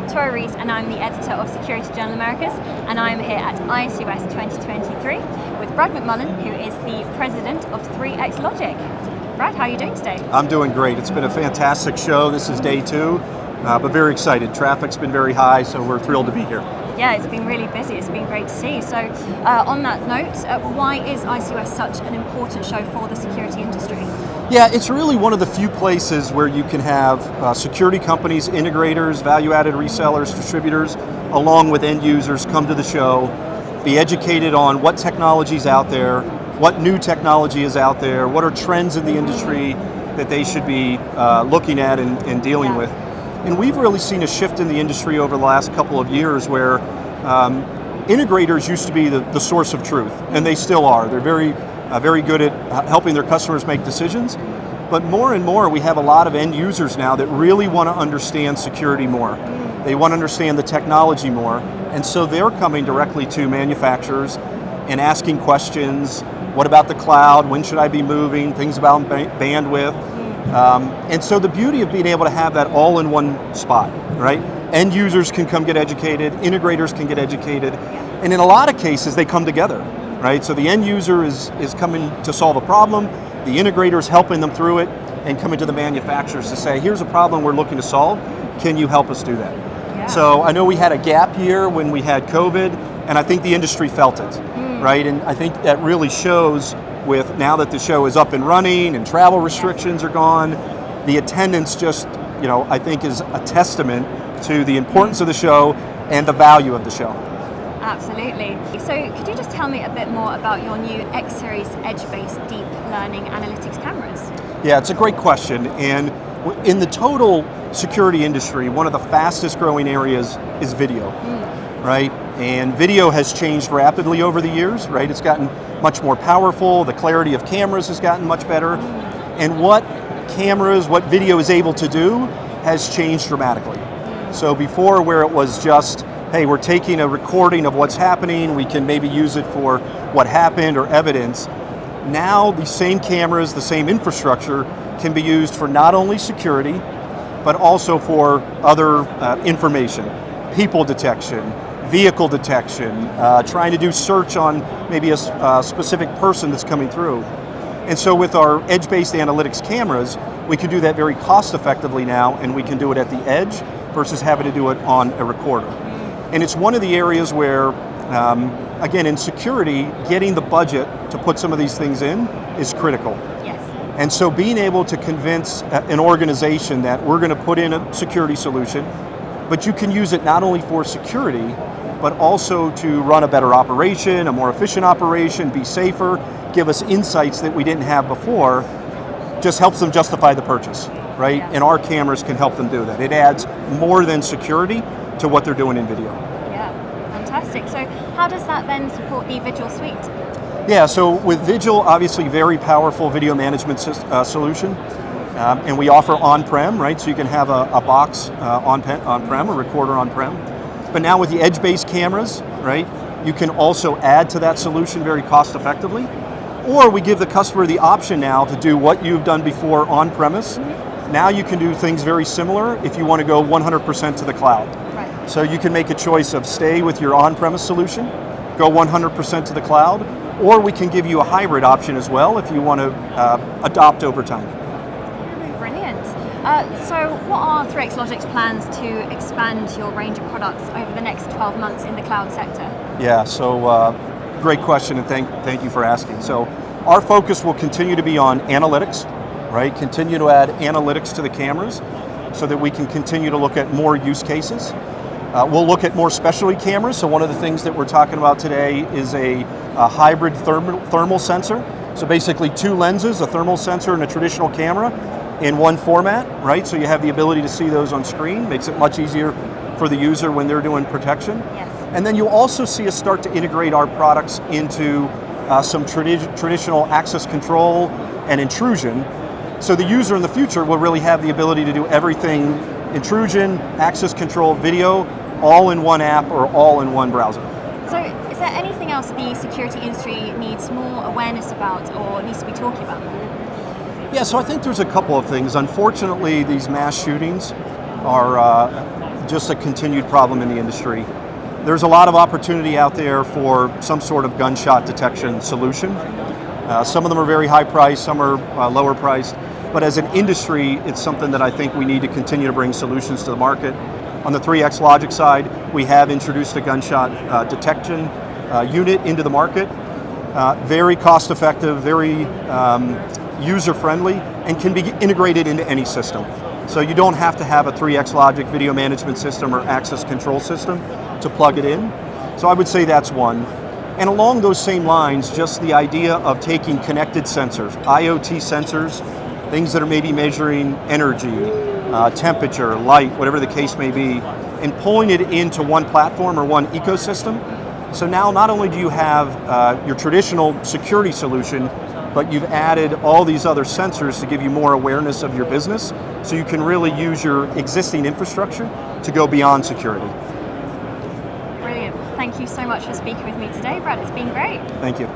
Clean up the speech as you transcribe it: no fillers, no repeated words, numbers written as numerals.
Victoria Rees and I'm the editor of Security Journal Americas, and I'm here at ISC West 2023 with Brad McMullen, who is the president of 3xLOGIC. Brad, how are you doing today? I'm doing great. It's been a fantastic show. This is day 2, but very excited. Traffic's been very high, so we're thrilled to be here. Yeah, it's been really busy. It's been great to see. So on that note, why is ISC West such an important show for the security industry? Yeah, it's really one of the few places where you can have security companies, integrators, value-added resellers, distributors, along with end users come to the show, be educated on what technology's out there, what new technology is out there, what are trends in the industry that they should be looking at and dealing with. And we've really seen a shift in the industry over the last couple of years where integrators used to be the source of truth, and they still are. They're very good at helping their customers make decisions. But more and more, we have a lot of end users now that really want to understand security more. They want to understand the technology more. And so they're coming directly to manufacturers and asking questions. What about the cloud? When should I be moving? Things about bandwidth. And so the beauty of being able to have that all in one spot, right? End users can come get educated, integrators can get educated, and in a lot of cases they come together, right? So the end user is coming to solve a problem, the integrator is helping them through it, and coming to the manufacturers to say, here's a problem we're looking to solve, can you help us do that? Yeah. So I know we had a gap year when we had COVID, and I think the industry felt it, right? And I think that really shows with now that the show is up and running and travel restrictions are gone, the attendance just, I think is a testament to the importance of the show and the value of the show. Absolutely. So could you just tell me a bit more about your new X-Series edge-based deep learning analytics cameras? Yeah, it's a great question. And in the total security industry, one of the fastest growing areas is video, right? And video has changed rapidly over the years, right? It's gotten much more powerful, the clarity of cameras has gotten much better, and what video is able to do has changed dramatically. So before, where it was just, hey, we're taking a recording of what's happening, we can maybe use it for what happened or evidence. Now the same cameras, the same infrastructure can be used for not only security, but also for other information, people detection, vehicle detection, trying to do search on maybe a specific person that's coming through. And so with our edge-based analytics cameras, we can do that very cost effectively now, and we can do it at the edge versus having to do it on a recorder. And it's one of the areas where, again, in security, getting the budget to put some of these things in is critical. Yes. And so being able to convince an organization that we're going to put in a security solution, but you can use it not only for security, but also to run a better operation, a more efficient operation, be safer, give us insights that we didn't have before, just helps them justify the purchase, right? Yeah. And our cameras can help them do that. It adds more than security to what they're doing in video. Yeah, fantastic. So how does that then support the Vigil suite? Yeah, so with Vigil, obviously very powerful video management solution. And we offer on-prem, right? So you can have a box on-prem, a recorder on-prem. But now with the edge-based cameras, right, you can also add to that solution very cost-effectively. Or we give the customer the option now to do what you've done before on-premise. Now you can do things very similar if you want to go 100% to the cloud. Right. So you can make a choice of stay with your on-premise solution, go 100% to the cloud, or we can give you a hybrid option as well if you want to adopt over time. Brilliant. So what are 3xLOGIC's plans to expand your range of products over the next 12 months in the cloud sector? Yeah, so great question, and thank you for asking. So our focus will continue to be on analytics, right? Continue to add analytics to the cameras so that we can continue to look at more use cases. We'll look at more specialty cameras. So one of the things that we're talking about today is a hybrid thermal sensor. So basically 2 lenses, a thermal sensor and a traditional camera in one format, right? So you have the ability to see those on screen, makes it much easier for the user when they're doing protection. Yes. And then you'll also see us start to integrate our products into some traditional access control and intrusion. So the user in the future will really have the ability to do everything, intrusion, access control, video, all in one app or all in one browser. So is there anything else the security industry needs more awareness about or needs to be talking about? Yeah, so I think there's a couple of things. Unfortunately, these mass shootings are just a continued problem in the industry. There's a lot of opportunity out there for some sort of gunshot detection solution. Some of them are very high priced, some are lower priced, but as an industry, it's something that I think we need to continue to bring solutions to the market. On the 3xLOGIC side, we have introduced a gunshot detection unit into the market. Very cost effective, very user friendly, and can be integrated into any system. So you don't have to have a 3xLOGIC video management system or access control system to plug it in. So I would say that's one. And along those same lines, just the idea of taking connected sensors, IoT sensors, things that are maybe measuring energy, temperature, light, whatever the case may be, and pulling it into one platform or one ecosystem. So now not only do you have your traditional security solution, but you've added all these other sensors to give you more awareness of your business, so you can really use your existing infrastructure to go beyond security. Brilliant. Thank you so much for speaking with me today, Brad. It's been great. Thank you.